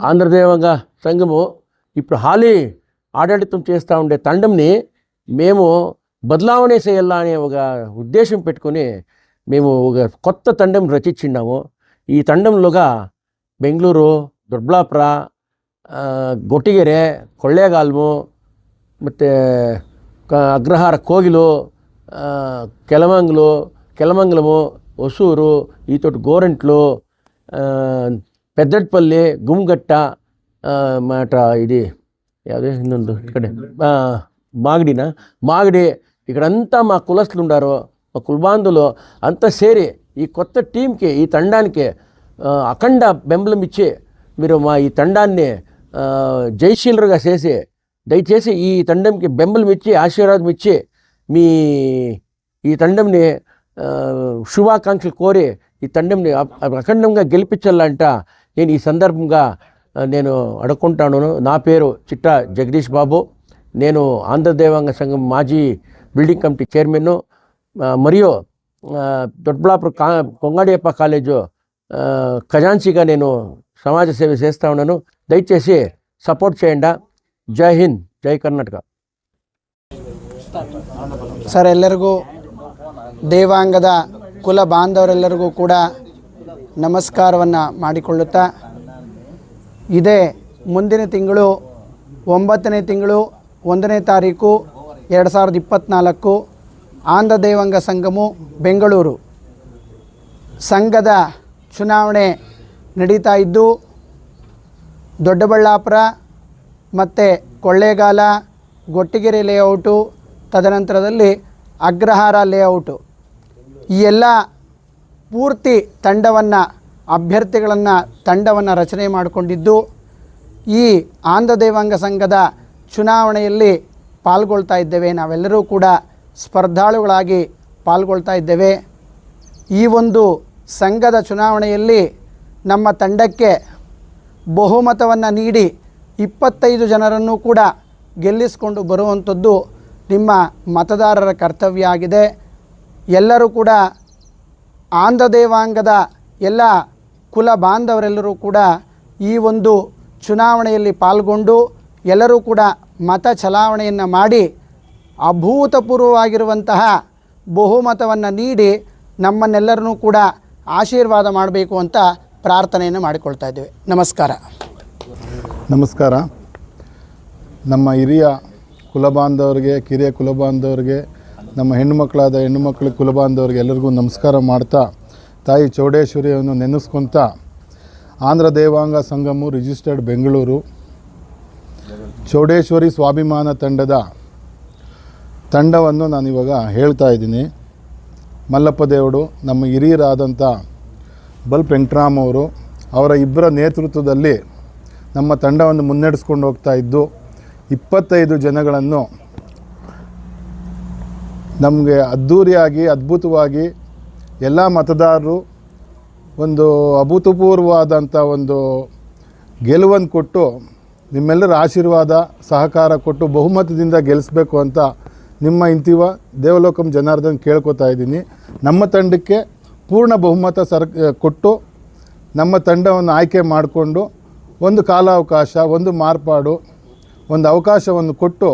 ఆంధ్రదేవంగ సంఘము ఇప్పుడు హాలీ ఆడళితం చేస్తూ ఉండే తండంని మేము బదలావణ చేయాలా అనే ఒక ఉద్దేశం పెట్టుకొని మేము ఒక కొత్త తండం రచించినాము. ఈ తండంలోగా ಬೆಂಗಳೂರು, ದೊಡ್ಡಬಳ್ಳಾಪುರ, ಗೊಟ್ಟಿಗೆರೆ, ಕೊಳ್ಳೇಗಾಲ್ಮು ಮತ್ತು ಅಗ್ರಹಾರ, ಕೋಗಿಲು, ಕೆಲಮಂಗಲము, ಹೊಸೂರು, ಈ ತೊಟ್ಟು ಗೋರಂಟ್ಲು, పెద్దట్పల్లి, గుమ్గట్ట, మాట ఇది ಯಾವುದೇ ಇನ್ನೊಂದು ಕಡೆ మాగడి ఇక్కడంతా మా కులస్తులు ఉండారు, మా కులబాంధులు అంతా సేరి ఈ కొత్త టీంకి, ఈ తండానికి అఖండ బెంబలం ఇచ్చి మీరు మా ఈ తండాన్ని జయశీలుగా చేసి దయచేసి ఈ తండంకి బెంబలం ఇచ్చి ఆశీర్వాదం ఇచ్చి మీ ఈ తండంని శుభాకాంక్షలు కోరి ఈ తండంని అఖండంగా గెలిపించాలంట నేను ఈ సందర్భంగా నేను అడుక్కుంటాను. నా పేరు చిట్టా జగదీష్ బాబు. నేను ఆంధ్రదేవాంగ సంఘం మాజీ బిల్డింగ్ కమిటీ చైర్మన్ మరియు దొడ్డబಳ್ಳాపుర కొంగాడియప్ప కాలేజు ఖజాన్సీగా నేను సమాజ సేవ చేస్తూ ఉన్నాను. దయచేసి సపోర్ట్ చేయండి. జై హింద్, జై కర్ನಾಟಕ. ಸರ್, ಎಲ್ಲರಿಗೂ ದೇವಾಂಗದ ಕುಲ ಬಾಂಧವರೆಲ್ಲರಿಗೂ ಕೂಡ ನಮಸ್ಕಾರವನ್ನು ಮಾಡಿಕೊಳ್ಳುತ್ತಾ, ಇದೇ ಮುಂದಿನ ತಿಂಗಳು 9ನೇ ತಿಂಗಳು 1ನೇ ತಾರೀಕು 2024 ಆಂಧ್ರದೇವಾಂಗ ಸಂಘಮು ಬೆಂಗಳೂರು ಸಂಘದ ಚುನಾವಣೆ ನಡೀತಾ ಇದ್ದು, ದೊಡ್ಡಬಳ್ಳಾಪುರ ಮತ್ತು ಕೊಳ್ಳೇಗಾಲ, ಗೊಟ್ಟಿಗೆರೆ ಲೇಔಟು, ತದನಂತರದಲ್ಲಿ ಅಗ್ರಹಾರ ಲೇಔಟು, ಈ ಎಲ್ಲ ಪೂರ್ತಿ ತಂಡವನ್ನು ರಚನೆ ಮಾಡಿಕೊಂಡಿದ್ದು ಈ ಆಂಧ್ರದೇವಾಂಗ ಸಂಘದ ಚುನಾವಣೆಯಲ್ಲಿ ಪಾಲ್ಗೊಳ್ತಾ ಇದ್ದೇವೆ. ನಾವೆಲ್ಲರೂ ಕೂಡ ಸ್ಪರ್ಧಾಳುಗಳಾಗಿ ಪಾಲ್ಗೊಳ್ತಾ ಇದ್ದೇವೆ. ಈ ಒಂದು ಸಂಘದ ಚುನಾವಣೆಯಲ್ಲಿ ನಮ್ಮ ತಂಡಕ್ಕೆ ಬಹುಮತವನ್ನು ನೀಡಿ 25 ಜನರನ್ನು ಕೂಡ ಗೆಲ್ಲಿಸಿಕೊಂಡು ಬರುವಂಥದ್ದು ನಿಮ್ಮ ಮತದಾರರ ಕರ್ತವ್ಯ ಆಗಿದೆ. ಎಲ್ಲರೂ ಕೂಡ ಆಂಧ್ರದೇವಾಂಗದ ಎಲ್ಲ ಕುಲ ಬಾಂಧವರೆಲ್ಲರೂ ಕೂಡ ಈ ಒಂದು ಚುನಾವಣೆಯಲ್ಲಿ ಪಾಲ್ಗೊಂಡು ಎಲ್ಲರೂ ಕೂಡ ಮತ ಚಲಾವಣೆಯನ್ನು ಮಾಡಿ ಅಭೂತಪೂರ್ವವಾಗಿರುವಂತಹ ಬಹುಮತವನ್ನು ನೀಡಿ ನಮ್ಮನ್ನೆಲ್ಲರನ್ನೂ ಕೂಡ ಆಶೀರ್ವಾದ ಮಾಡಬೇಕು ಅಂತ ಪ್ರಾರ್ಥನೆಯನ್ನು ಮಾಡಿಕೊಳ್ತಾ ಇದ್ದೇವೆ. ನಮಸ್ಕಾರ. ನಮ್ಮ ಹಿರಿಯ ಕುಲಬಾಂಧವರಿಗೆ, ಕಿರಿಯ ಕುಲಬಾಂಧವರಿಗೆ, ನಮ್ಮ ಹೆಣ್ಣುಮಕ್ಕಳ ಕುಲಬಾಂಧವರಿಗೆ ಎಲ್ಲರಿಗೂ ನಮಸ್ಕಾರ ಮಾಡ್ತಾ, ತಾಯಿ ಚೌಡೇಶ್ವರಿಯನ್ನು ನೆನೆಸ್ಕೊತ ಆಂಧ್ರದೇವಾಂಗ ಸಂಘಮು ರಿಜಿಸ್ಟರ್ಡ್ ಬೆಂಗಳೂರು ಚೌಡೇಶ್ವರಿ ಸ್ವಾಭಿಮಾನ ತಂಡವನ್ನು ನಾನಿವಾಗ ಹೇಳ್ತಾ ಇದ್ದೀನಿ. ಮಲ್ಲಪ್ಪ ದೇವರು, ನಮ್ಮ ಹಿರಿಯರಾದಂಥ ಬಲ್ಪ್ ವೆಂಕಟರಾಮ್ ಅವರು, ಅವರ ಇಬ್ಬರ ನೇತೃತ್ವದಲ್ಲಿ ನಮ್ಮ ತಂಡವನ್ನು ಮುನ್ನಡೆಸ್ಕೊಂಡು ಹೋಗ್ತಾ ಇದ್ದು 25 ಜನಗಳನ್ನು ನಮಗೆ ಅದ್ಧೂರಿಯಾಗಿ, ಅದ್ಭುತವಾಗಿ ಎಲ್ಲ ಮತದಾರರು ಒಂದು ಅಭೂತಪೂರ್ವವಾದಂಥ ಒಂದು ಗೆಲುವನ್ನು ಕೊಟ್ಟು, ನಿಮ್ಮೆಲ್ಲರ ಆಶೀರ್ವಾದ ಸಹಕಾರ ಕೊಟ್ಟು ಬಹುಮತದಿಂದ ಗೆಲ್ಲಿಸಬೇಕು ಅಂತ ನಿಮ್ಮ ಇಂತಿವ ದೇವಲೋಕಂ ಜನಾರ್ದನ್ ಕೇಳ್ಕೊತಾ ಇದ್ದೀನಿ. ನಮ್ಮ ತಂಡಕ್ಕೆ ಪೂರ್ಣ ಬಹುಮತ ಕೊಟ್ಟು ನಮ್ಮ ತಂಡವನ್ನು ಆಯ್ಕೆ ಮಾಡಿಕೊಂಡು ಒಂದು ಕಾಲಾವಕಾಶ, ಒಂದು ಮಾರ್ಪಾಡು, ಒಂದು ಅವಕಾಶವನ್ನು ಕೊಟ್ಟು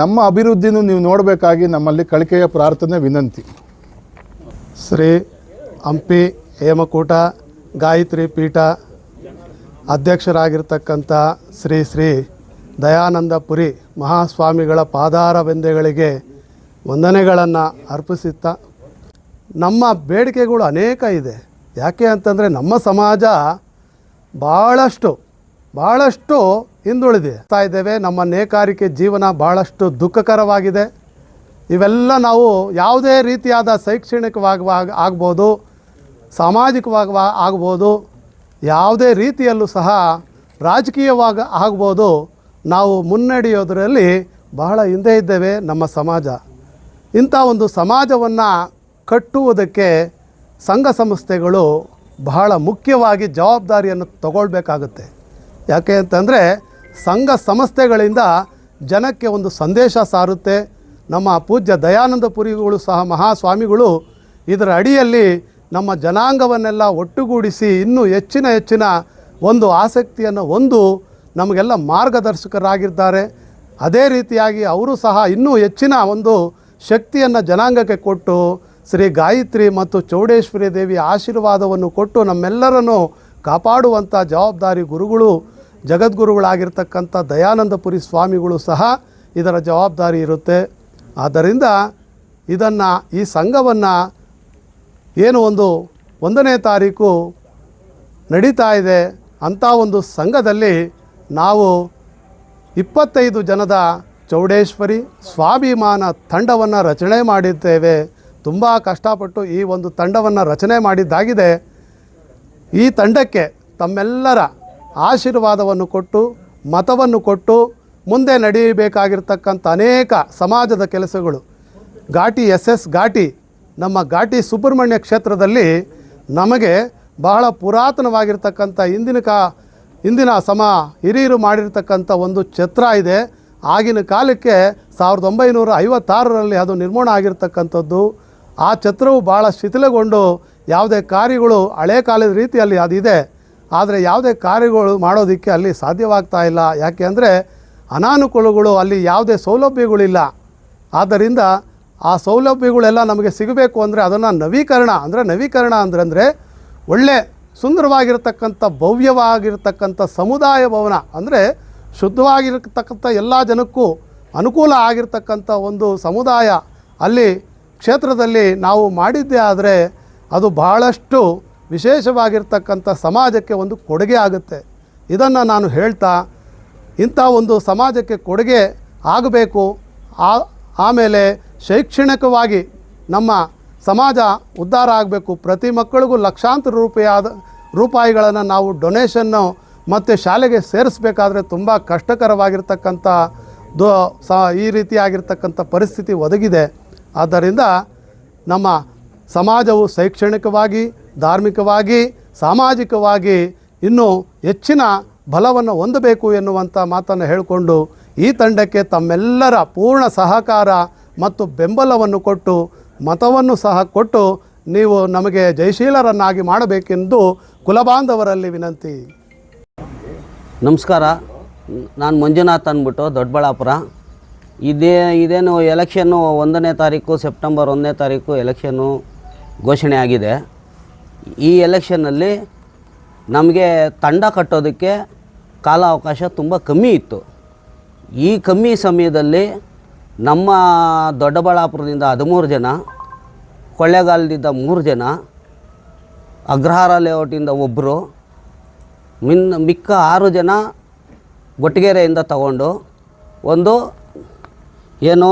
ನಮ್ಮ ಅಭಿವೃದ್ಧಿನೂ ನೀವು ನೋಡಬೇಕಾಗಿ ನಮ್ಮಲ್ಲಿ ಕಳಿಕೆಯ ಪ್ರಾರ್ಥನೆ, ವಿನಂತಿ. ಶ್ರೀ ಹಂಪಿ ಹೇಮಕೂಟ ಗಾಯತ್ರಿ ಪೀಠ ಅಧ್ಯಕ್ಷರಾಗಿರ್ತಕ್ಕಂಥ ಶ್ರೀ ದಯಾನಂದಪುರಿ ಮಹಾಸ್ವಾಮಿಗಳ ಪಾದಾರವಿಂದಗಳಿಗೆ ವಂದನೆಗಳನ್ನು ಅರ್ಪಿಸುತ್ತಾ, ನಮ್ಮ ಬೇಡಿಕೆಗಳು ಅನೇಕ ಇದೆ. ಯಾಕೆ ಅಂತಂದರೆ ನಮ್ಮ ಸಮಾಜ ಭಾಳಷ್ಟು ಹಿಂದುಳಿದೆ ಇದ್ದೇವೆ. ನಮ್ಮ ನೇಕಾರಿಕೆ ಜೀವನ ಭಾಳಷ್ಟು ದುಃಖಕರವಾಗಿದೆ. ಇವೆಲ್ಲ ನಾವು ಯಾವುದೇ ರೀತಿಯಾದ ಶೈಕ್ಷಣಿಕವಾಗಿ ಆಗ್ಬೋದು, ಸಾಮಾಜಿಕವಾಗಿ ಆಗ್ಬೋದು, ಯಾವುದೇ ರೀತಿಯಲ್ಲೂ ಸಹ ರಾಜಕೀಯವಾಗಿ ಆಗ್ಬೋದು, ನಾವು ಮುನ್ನಡೆಯೋದರಲ್ಲಿ ಬಹಳ ಹಿಂದೆ ಇದ್ದೇವೆ. ನಮ್ಮ ಸಮಾಜ ಇಂಥ ಒಂದು ಸಮಾಜವನ್ನು ಕಟ್ಟುವುದಕ್ಕೆ ಸಂಘ ಸಂಸ್ಥೆಗಳು ಬಹಳ ಮುಖ್ಯವಾಗಿ ಜವಾಬ್ದಾರಿಯನ್ನು ತಗೊಳ್ಬೇಕಾಗುತ್ತೆ. ಯಾಕೆ ಅಂತಂದರೆ ಸಂಘ ಸಂಸ್ಥೆಗಳಿಂದ ಜನಕ್ಕೆ ಒಂದು ಸಂದೇಶ ಸಾರುತ್ತೆ. ನಮ್ಮ ಪೂಜ್ಯ ದಯಾನಂದ ಪುರಿಗಳು ಸಹ ಮಹಾಸ್ವಾಮಿಗಳು ಇದರ ಅಡಿಯಲ್ಲಿ ನಮ್ಮ ಜನಾಂಗವನ್ನೆಲ್ಲ ಒಟ್ಟುಗೂಡಿಸಿ ಇನ್ನೂ ಹೆಚ್ಚಿನ ಒಂದು ಆಸಕ್ತಿಯನ್ನು ಹೊಂದು ನಮಗೆಲ್ಲ ಮಾರ್ಗದರ್ಶಕರಾಗಿದ್ದಾರೆ. ಅದೇ ರೀತಿಯಾಗಿ ಅವರು ಸಹ ಇನ್ನೂ ಹೆಚ್ಚಿನ ಒಂದು ಶಕ್ತಿಯನ್ನು ಜನಾಂಗಕ್ಕೆ ಕೊಟ್ಟು ಶ್ರೀ ಗಾಯತ್ರಿ ಮತ್ತು ಚೌಡೇಶ್ವರಿ ದೇವಿ ಆಶೀರ್ವಾದವನ್ನು ಕೊಟ್ಟು ನಮ್ಮೆಲ್ಲರನ್ನು ಕಾಪಾಡುವಂಥ ಜವಾಬ್ದಾರಿ ಗುರುಗಳು, ಜಗದ್ಗುರುಗಳಾಗಿರ್ತಕ್ಕಂಥ ದಯಾನಂದಪುರಿ ಸ್ವಾಮಿಗಳು ಸಹ ಇದರ ಜವಾಬ್ದಾರಿ ಇರುತ್ತೆ. ಆದ್ದರಿಂದ ಈ ಸಂಘವನ್ನು ಏನು 1ನೇ ತಾರೀಕು ನಡೀತಾ ಇದೆ ಅಂಥ ಒಂದು ಸಂಘದಲ್ಲಿ ನಾವು 25 ಜನದ ಚೌಡೇಶ್ವರಿ ಸ್ವಾಭಿಮಾನ ತಂಡವನ್ನು ರಚನೆ ಮಾಡಿದ್ದೇವೆ. ತುಂಬ ಕಷ್ಟಪಟ್ಟು ಈ ಒಂದು ತಂಡವನ್ನು ರಚನೆ ಮಾಡಿದ್ದಾಗಿದೆ. ಈ ತಂಡಕ್ಕೆ ತಮ್ಮೆಲ್ಲರ ಆಶೀರ್ವಾದವನ್ನು ಕೊಟ್ಟು ಮತವನ್ನು ಕೊಟ್ಟು ಮುಂದೆ ನಡೆಯಬೇಕಾಗಿರ್ತಕ್ಕಂಥ ಅನೇಕ ಸಮಾಜದ ಕೆಲಸಗಳು ಘಾಟಿ ಘಾಟಿ ನಮ್ಮ ಘಾಟಿ ಸುಬ್ರಹ್ಮಣ್ಯ ಕ್ಷೇತ್ರದಲ್ಲಿ ನಮಗೆ ಬಹಳ ಪುರಾತನವಾಗಿರ್ತಕ್ಕಂಥ ಇಂದಿನ ಹಿರಿಯರು ಮಾಡಿರ್ತಕ್ಕಂಥ ಒಂದು ಛತ್ರ ಇದೆ. ಆಗಿನ ಕಾಲಕ್ಕೆ 1956ರಲ್ಲಿ ಅದು ನಿರ್ಮಾಣ ಆಗಿರ್ತಕ್ಕಂಥದ್ದು. ಆ ಛತ್ರವು ಭಾಳ ಶಿಥಿಲಗೊಂಡು ಯಾವುದೇ ಕಾರ್ಯಗಳು ಹಳೆ ಕಾಲದ ರೀತಿಯಲ್ಲಿ ಅದಿದೆ, ಆದರೆ ಯಾವುದೇ ಕಾರ್ಯಗಳು ಮಾಡೋದಕ್ಕೆ ಅಲ್ಲಿ ಸಾಧ್ಯವಾಗ್ತಾ ಇಲ್ಲ. ಯಾಕೆ ಅಂದರೆ ಅನಾನುಕೂಲಗಳು, ಅಲ್ಲಿ ಯಾವುದೇ ಸೌಲಭ್ಯಗಳಿಲ್ಲ. ಆದ್ದರಿಂದ ಆ ಸೌಲಭ್ಯಗಳೆಲ್ಲ ನಮಗೆ ಸಿಗಬೇಕು ಅಂದರೆ ಅದನ್ನು ನವೀಕರಣ ಅಂದರೆ ಒಳ್ಳೆ ಸುಂದರವಾಗಿರ್ತಕ್ಕಂಥ ಭವ್ಯವಾಗಿರ್ತಕ್ಕಂಥ ಸಮುದಾಯ ಭವನ, ಅಂದರೆ ಶುದ್ಧವಾಗಿರ್ತಕ್ಕಂಥ ಎಲ್ಲ ಜನಕ್ಕೂ ಅನುಕೂಲ ಆಗಿರ್ತಕ್ಕಂಥ ಒಂದು ಸಮುದಾಯ ಅಲ್ಲಿ ಕ್ಷೇತ್ರದಲ್ಲಿ ನಾವು ಮಾಡಿದ್ದೇ ಆದರೆ ಅದು ಬಹಳಷ್ಟು ವಿಶೇಷವಾಗಿರ್ತಕ್ಕಂಥ ಸಮಾಜಕ್ಕೆ ಒಂದು ಕೊಡುಗೆ ಆಗುತ್ತೆ. ಇದನ್ನು ನಾನು ಹೇಳ್ತಾ, ಇಂಥ ಒಂದು ಸಮಾಜಕ್ಕೆ ಕೊಡುಗೆ ಆಗಬೇಕು. ಆಮೇಲೆ ಶೈಕ್ಷಣಿಕವಾಗಿ ನಮ್ಮ ಸಮಾಜ ಉದ್ಧಾರ ಆಗಬೇಕು. ಪ್ರತಿ ಮಕ್ಕಳಿಗೂ ಲಕ್ಷಾಂತರ ರೂಪಾಯಿಗಳನ್ನು ನಾವು ಡೊನೇಷನ್ನು ಮತ್ತು ಶಾಲೆಗೆ ಸೇರಿಸಬೇಕಾದ್ರೆ ತುಂಬ ಕಷ್ಟಕರವಾಗಿರ್ತಕ್ಕಂಥ ಈ ರೀತಿಯಾಗಿರ್ತಕ್ಕಂಥ ಪರಿಸ್ಥಿತಿ ಒದಗಿದೆ. ಆದ್ದರಿಂದ ನಮ್ಮ ಸಮಾಜವು ಶೈಕ್ಷಣಿಕವಾಗಿ, ಧಾರ್ಮಿಕವಾಗಿ, ಸಾಮಾಜಿಕವಾಗಿ ಇನ್ನೂ ಹೆಚ್ಚಿನ ಬಲವನ್ನು ಹೊಂದಬೇಕು ಎನ್ನುವಂಥ ಮಾತನ್ನು ಹೇಳಿಕೊಂಡು ಈ ತಂಡಕ್ಕೆ ತಮ್ಮೆಲ್ಲರ ಪೂರ್ಣ ಸಹಕಾರ ಮತ್ತು ಬೆಂಬಲವನ್ನು ಕೊಟ್ಟು ಮತವನ್ನು ಸಹ ಕೊಟ್ಟು ನೀವು ನಮಗೆ ಜಯಶೀಲರನ್ನಾಗಿ ಮಾಡಬೇಕೆಂದು ಕುಲಬಾಂಧವರಲ್ಲಿ ವಿನಂತಿ. ನಮಸ್ಕಾರ, ನಾನು ಮಂಜುನಾಥ್ ಅಂದ್ಬಿಟ್ಟು ದೊಡ್ಡಬಳ್ಳಾಪುರ. ಇದೇನು ಎಲೆಕ್ಷನ್ನು 1ನೇ ತಾರೀಕು ಸೆಪ್ಟೆಂಬರ್ 1ನೇ ತಾರೀಕು ಎಲೆಕ್ಷನ್ನು ಘೋಷಣೆ ಆಗಿದೆ. ಈ ಎಲೆಕ್ಷನ್ನಲ್ಲಿ ನಮಗೆ ತಂಡ ಕಟ್ಟೋದಕ್ಕೆ ಕಾಲ ಅವಕಾಶ ತುಂಬ ಕಮ್ಮಿ ಇತ್ತು. ಈ ಕಮ್ಮಿ ಸಮಯದಲ್ಲಿ ನಮ್ಮ ದೊಡ್ಡಬಳ್ಳಾಪುರದಿಂದ 13 ಜನ, ಕೊಳ್ಳೇಗಾಲದಿಂದ 3 ಜನ, ಅಗ್ರಹಾರ ಲೇಔಟಿಂದ 1, ಮಿಕ್ಕ 6 ಜನ ಗೊಟ್ಟಿಗೆರೆಯಿಂದ ತಗೊಂಡು ಒಂದು ಏನು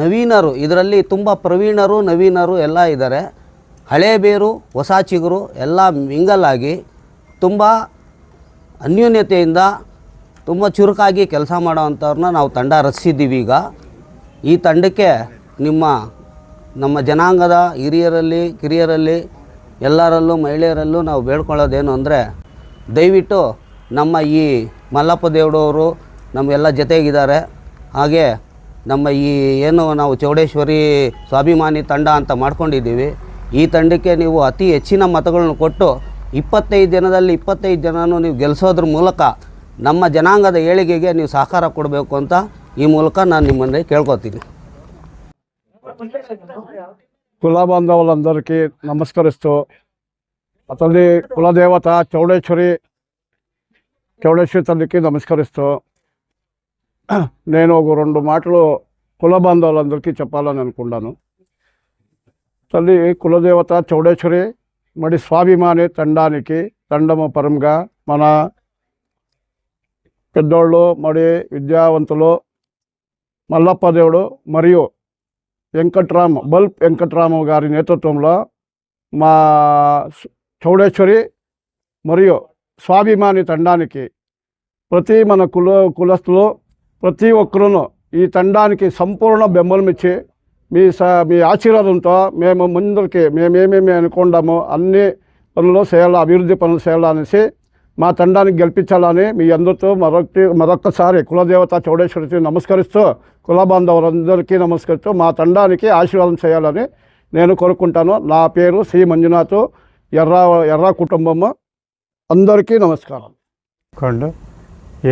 ನವೀನರು, ಇದರಲ್ಲಿ ತುಂಬ ಪ್ರವೀಣರು ನವೀನರು ಎಲ್ಲ ಇದ್ದಾರೆ. ಹಳೆ ಬೇರು ಹೊಸ ಚಿಗುರು ಎಲ್ಲ ಮಿಂಗಲಾಗಿ ತುಂಬ ಅನ್ಯೋನ್ಯತೆಯಿಂದ ತುಂಬ ಚುರುಕಾಗಿ ಕೆಲಸ ಮಾಡೋವಂಥವ್ರನ್ನ ನಾವು ತಂಡ ರಚಿಸಿದ್ದೀವಿ. ಈಗ ಈ ತಂಡಕ್ಕೆ ನಮ್ಮ ಜನಾಂಗದ ಹಿರಿಯರಲ್ಲಿ, ಕಿರಿಯರಲ್ಲಿ, ಎಲ್ಲರಲ್ಲೂ, ಮಹಿಳೆಯರಲ್ಲೂ ನಾವು ಬೇಡ್ಕೊಳ್ಳೋದೇನು ಅಂದರೆ, ದಯವಿಟ್ಟು ನಮ್ಮ ಈ ಮಲ್ಲಪ್ಪ ದೇವಡವರು ನಮಗೆಲ್ಲ ಜೊತೆಗಿದ್ದಾರೆ. ಹಾಗೆ ನಮ್ಮ ಏನು ನಾವು ಚೌಡೇಶ್ವರಿ ಸ್ವಾಭಿಮಾನಿ ತಂಡ ಅಂತ ಮಾಡ್ಕೊಂಡಿದ್ದೀವಿ. ಈ ತಂಡಕ್ಕೆ ನೀವು ಅತಿ ಹೆಚ್ಚಿನ ಮತಗಳನ್ನು ಕೊಟ್ಟು 25 ಜನದಲ್ಲಿ 25 ಜನನೂ ನೀವು ಗೆಲ್ಲಿಸೋದ್ರ ಮೂಲಕ ನಮ್ಮ ಜನಾಂಗದ ಏಳಿಗೆಗೆ ನೀವು ಸಹಕಾರ ಕೊಡಬೇಕು ಅಂತ ಈ ಮೂಲಕ ನಾನು ನಿಮ್ಮನ್ನೇ ಕೇಳ್ಕೊತೀನಿ. కుల బాంధవులందరికీ నమస్కరిస్తూ తల్లి కులదేవత చౌడేశ్వరి తల్లికి నమస్కరిస్తూ నేను ఒక 2 మాటలు కుల బాంధవులందరికీ చెప్పాలని అనుకున్నాను. తల్లి కులదేవత చౌడేశ్వరి మరి స్వాభిమాని తండము పరంగా మన పెద్దోళ్ళు మరి విద్యావంతులు మల్లప్ప దేవుడు మరియు బల్బ్ వెంకట్రామ గారి నేతృత్వంలో మా చౌడేశ్వరి మరియు స్వాభిమాని తండానికి ప్రతి మన కులస్తులు ప్రతి ఒక్కరూ ఈ తండానికి సంపూర్ణ బెంబలం ఇచ్చి మీ ఆశీర్వాదంతో మేము ముందరికి మేమేమేమి అనుకుంటామో అన్ని పనులు చేయాలి, అభివృద్ధి పనులు చేయాలనేసి మా తండానికి గెలిపించాలని మీ అందరితో మరొక్కసారి కులదేవత చౌడేశ్వరికి నమస్కరిస్తూ, కుల బాంధవులందరికీ నమస్కరిస్తూ మా తండానికి ఆశీర్వాదం చేయాలని నేను కోరుకుంటాను. నా పేరు శ్రీ మంజునాథ్, ఎర్ర కుటుంబము. అందరికీ నమస్కారం. ಕೊಂಡು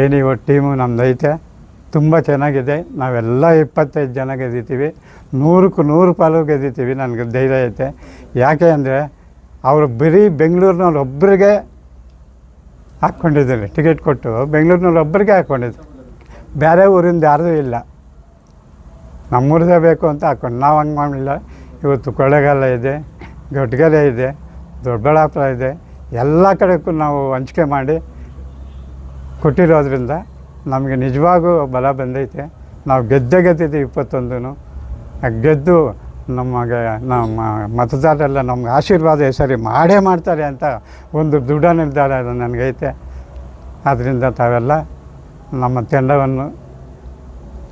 ಏನಿವ ಟೀಮು ನಮ್ಮದೈತೆ ತುಂಬ ಚೆನ್ನಾಗಿದೆ. ನಾವೆಲ್ಲ 25 ಜನ ಗೆದ್ದಿದ್ದೀವಿ, 100ಕ್ಕೆ 100 ಪಾಲು ಗೆದ್ದಿದ್ದೀವಿ. ನನಗೆ ಧೈರ್ಯ ಐತೆ. ಯಾಕೆ ಅಂದರೆ ಅವರು ಬರೀ ಬೆಂಗಳೂರಿನವ್ರು ಒಬ್ಬರಿಗೆ ಹಾಕ್ಕೊಂಡಿದ್ದಾರೆ, ಟಿಕೆಟ್ ಕೊಟ್ಟು ಬೆಂಗಳೂರಿನವ್ರು ಒಬ್ಬರಿಗೆ ಹಾಕ್ಕೊಂಡಿದ್ರು. ಬೇರೆ ಊರಿಂದ ಯಾರ್ದೂ ಇಲ್ಲ, ನಮ್ಮೂರದೇ ಬೇಕು ಅಂತ ಹಾಕ್ಕೊಂಡು. ನಾವು ಹಂಗೆ ಮಾಡಲಿಲ್ಲ. ಇವತ್ತು ಕೊಳ್ಳೇಗಾಲ ಇದೆ, ದೊಡ್ಡಗೆರೆ ಇದೆ, ದೊಡ್ಡಬಳ್ಳಾಪುರ ಇದೆ, ಎಲ್ಲ ಕಡೆಗೂ ನಾವು ಹಂಚಿಕೆ ಮಾಡಿ ಕೊಟ್ಟಿರೋದ್ರಿಂದ ನಮಗೆ ನಿಜವಾಗೂ ಬಲ ಬಂದೈತೆ. ನಾವು ಗೆದ್ದಿದ್ದೀವಿ 21. ಗೆದ್ದು ನಮಗೆ ನಮ್ಮ ಮತದಾರರೆಲ್ಲ ನಮ್ಗೆ ಆಶೀರ್ವಾದ ಈ ಸರಿ ಮಾಡೇ ಮಾಡ್ತಾರೆ ಅಂತ ಒಂದು ದೃಢ ನಿರ್ಧಾರ ನನಗೈತೆ. ಆದ್ದರಿಂದ ತಾವೆಲ್ಲ ನಮ್ಮ ತಂಡವನ್ನು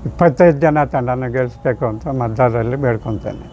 25 ಜನ ತಂಡನ ಗೆಲ್ಲಿಸ್ಬೇಕು ಅಂತ ಮತದಾರರಲ್ಲಿ ಬೇಡ್ಕೊತೇನೆ.